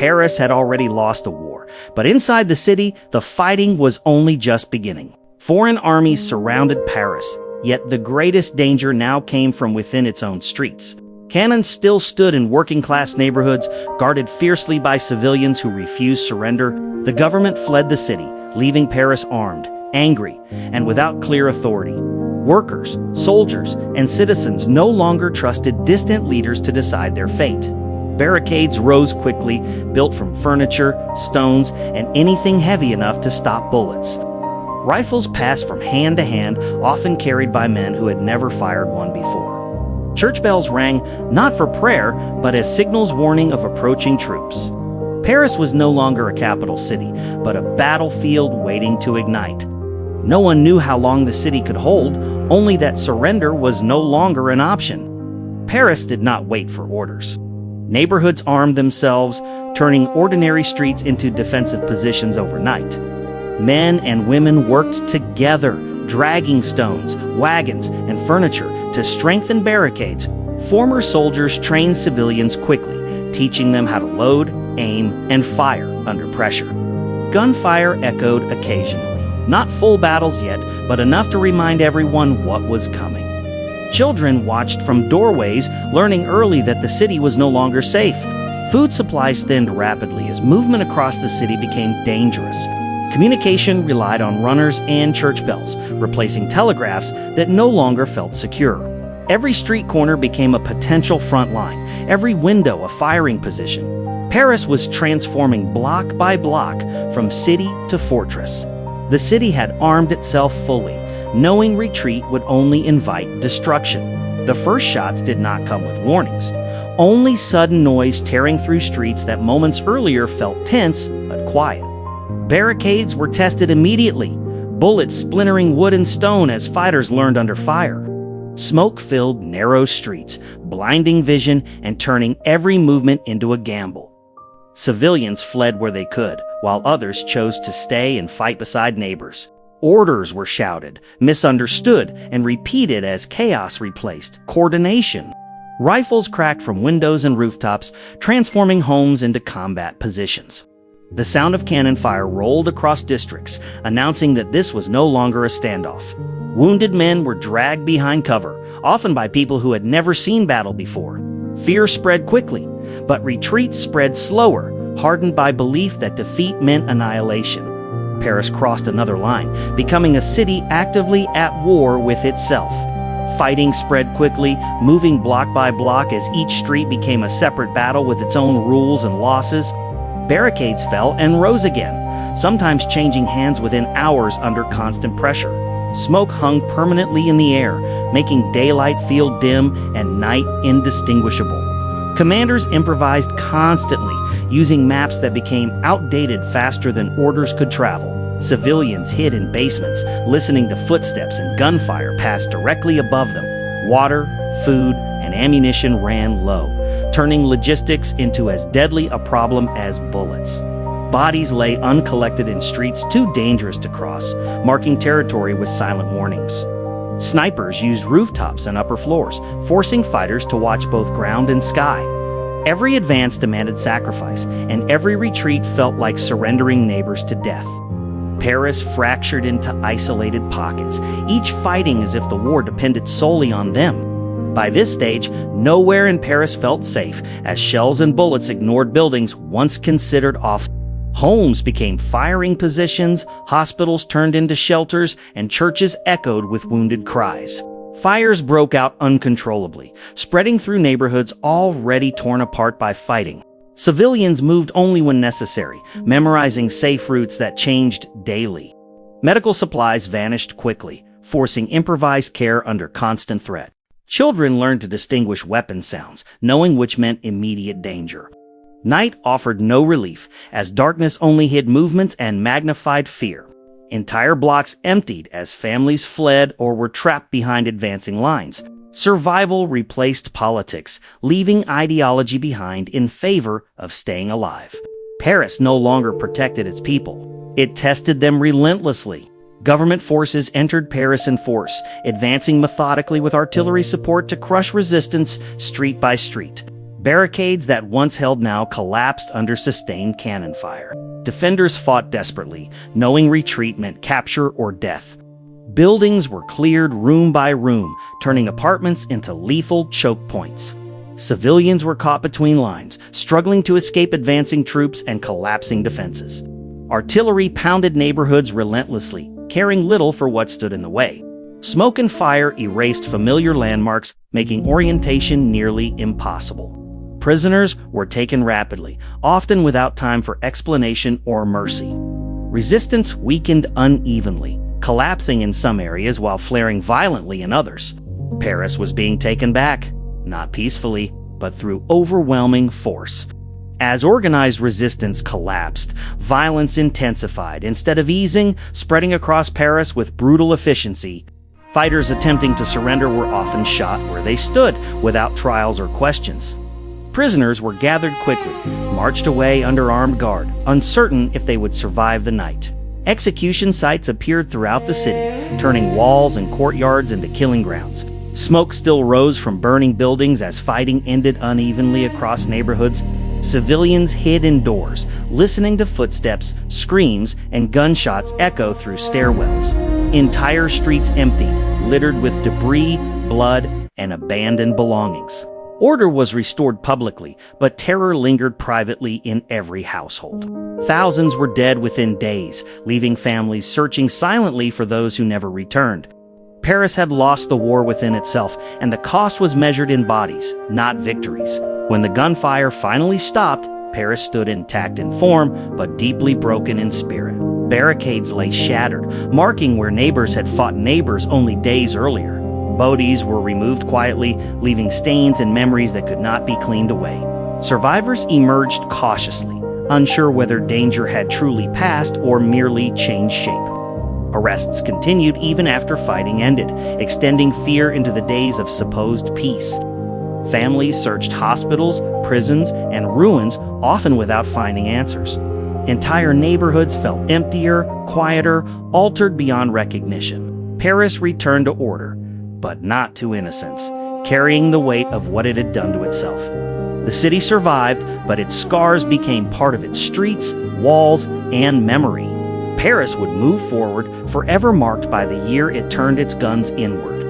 Paris had already lost the war, but inside the city, the fighting was only just beginning. Foreign armies surrounded Paris, yet the greatest danger now came from within its own streets. Cannons still stood in working-class neighborhoods, guarded fiercely by civilians who refused surrender. The government fled the city, leaving Paris armed, angry, and without clear authority. Workers, soldiers, and citizens no longer trusted distant leaders to decide their fate. Barricades rose quickly, built from furniture, stones, and anything heavy enough to stop bullets. Rifles passed from hand to hand, often carried by men who had never fired one before. Church bells rang, not for prayer, but as signals warning of approaching troops. Paris was no longer a capital city, but a battlefield waiting to ignite. No one knew how long the city could hold, only that surrender was no longer an option. Paris did not wait for orders. Neighborhoods armed themselves, turning ordinary streets into defensive positions overnight. Men and women worked together, dragging stones, wagons, and furniture to strengthen barricades. Former soldiers trained civilians quickly, teaching them how to load, aim, and fire under pressure. Gunfire echoed occasionally. Not full battles yet, but enough to remind everyone what was coming. Children watched from doorways, learning early that the city was no longer safe. Food supplies thinned rapidly as movement across the city became dangerous. Communication relied on runners and church bells, replacing telegraphs that no longer felt secure. Every street corner became a potential front line, every window a firing position. Paris was transforming block by block from city to fortress. The city had armed itself fully, knowing retreat would only invite destruction. The first shots did not come with warnings, only sudden noise tearing through streets that moments earlier felt tense but quiet. Barricades were tested immediately, bullets splintering wood and stone as fighters learned under fire. Smoke filled narrow streets, blinding vision and turning every movement into a gamble. Civilians fled where they could, while others chose to stay and fight beside neighbors. Orders were shouted, misunderstood, and repeated as chaos replaced coordination. Rifles cracked from windows and rooftops, transforming homes into combat positions. The sound of cannon fire rolled across districts, announcing that this was no longer a standoff. Wounded men were dragged behind cover, often by people who had never seen battle before. Fear spread quickly, but retreat spread slower, hardened by belief that defeat meant annihilation. Paris crossed another line, becoming a city actively at war with itself. Fighting spread quickly, moving block by block as each street became a separate battle with its own rules and losses. Barricades fell and rose again, sometimes changing hands within hours under constant pressure. Smoke hung permanently in the air, making daylight feel dim and night indistinguishable. Commanders improvised constantly, using maps that became outdated faster than orders could travel. Civilians hid in basements, listening to footsteps and gunfire passed directly above them. Water, food, and ammunition ran low, turning logistics into as deadly a problem as bullets. Bodies lay uncollected in streets too dangerous to cross, marking territory with silent warnings. Snipers used rooftops and upper floors, forcing fighters to watch both ground and sky. Every advance demanded sacrifice, and every retreat felt like surrendering neighbors to death. Paris fractured into isolated pockets, each fighting as if the war depended solely on them. By this stage, nowhere in Paris felt safe, as shells and bullets ignored buildings once considered off. Homes became firing positions, hospitals turned into shelters, and churches echoed with wounded cries. Fires broke out uncontrollably, spreading through neighborhoods already torn apart by fighting. Civilians moved only when necessary, memorizing safe routes that changed daily. Medical supplies vanished quickly, forcing improvised care under constant threat. Children learned to distinguish weapon sounds, knowing which meant immediate danger. Night offered no relief, as darkness only hid movements and magnified fear. Entire blocks emptied as families fled or were trapped behind advancing lines. Survival replaced politics, leaving ideology behind in favor of staying alive. Paris no longer protected its people. It tested them relentlessly. Government forces entered Paris in force, advancing methodically with artillery support to crush resistance street by street. Barricades that once held now collapsed under sustained cannon fire. Defenders fought desperately, knowing retreat meant capture or death. Buildings were cleared room by room, turning apartments into lethal choke points. Civilians were caught between lines, struggling to escape advancing troops and collapsing defenses. Artillery pounded neighborhoods relentlessly, caring little for what stood in the way. Smoke and fire erased familiar landmarks, making orientation nearly impossible. Prisoners were taken rapidly, often without time for explanation or mercy. Resistance weakened unevenly, collapsing in some areas while flaring violently in others. Paris was being taken back, not peacefully, but through overwhelming force. As organized resistance collapsed, violence intensified. Instead of easing, spreading across Paris with brutal efficiency, fighters attempting to surrender were often shot where they stood, without trials or questions. Prisoners were gathered quickly, marched away under armed guard, uncertain if they would survive the night. Execution sites appeared throughout the city, turning walls and courtyards into killing grounds. Smoke still rose from burning buildings as fighting ended unevenly across neighborhoods. Civilians hid indoors, listening to footsteps, screams, and gunshots echo through stairwells. Entire streets emptied, littered with debris, blood, and abandoned belongings. Order was restored publicly, but terror lingered privately in every household. Thousands were dead within days, leaving families searching silently for those who never returned. Paris had lost the war within itself, and the cost was measured in bodies, not victories. When the gunfire finally stopped, Paris stood intact in form, but deeply broken in spirit. Barricades lay shattered, marking where neighbors had fought neighbors only days earlier. Bodies were removed quietly, leaving stains and memories that could not be cleaned away. Survivors emerged cautiously, unsure whether danger had truly passed or merely changed shape. Arrests continued even after fighting ended, extending fear into the days of supposed peace. Families searched hospitals, prisons, and ruins, often without finding answers. Entire neighborhoods felt emptier, quieter, altered beyond recognition. Paris returned to order, but not to innocence, carrying the weight of what it had done to itself. The city survived, but its scars became part of its streets, walls, and memory. Paris would move forward, forever marked by the year it turned its guns inward.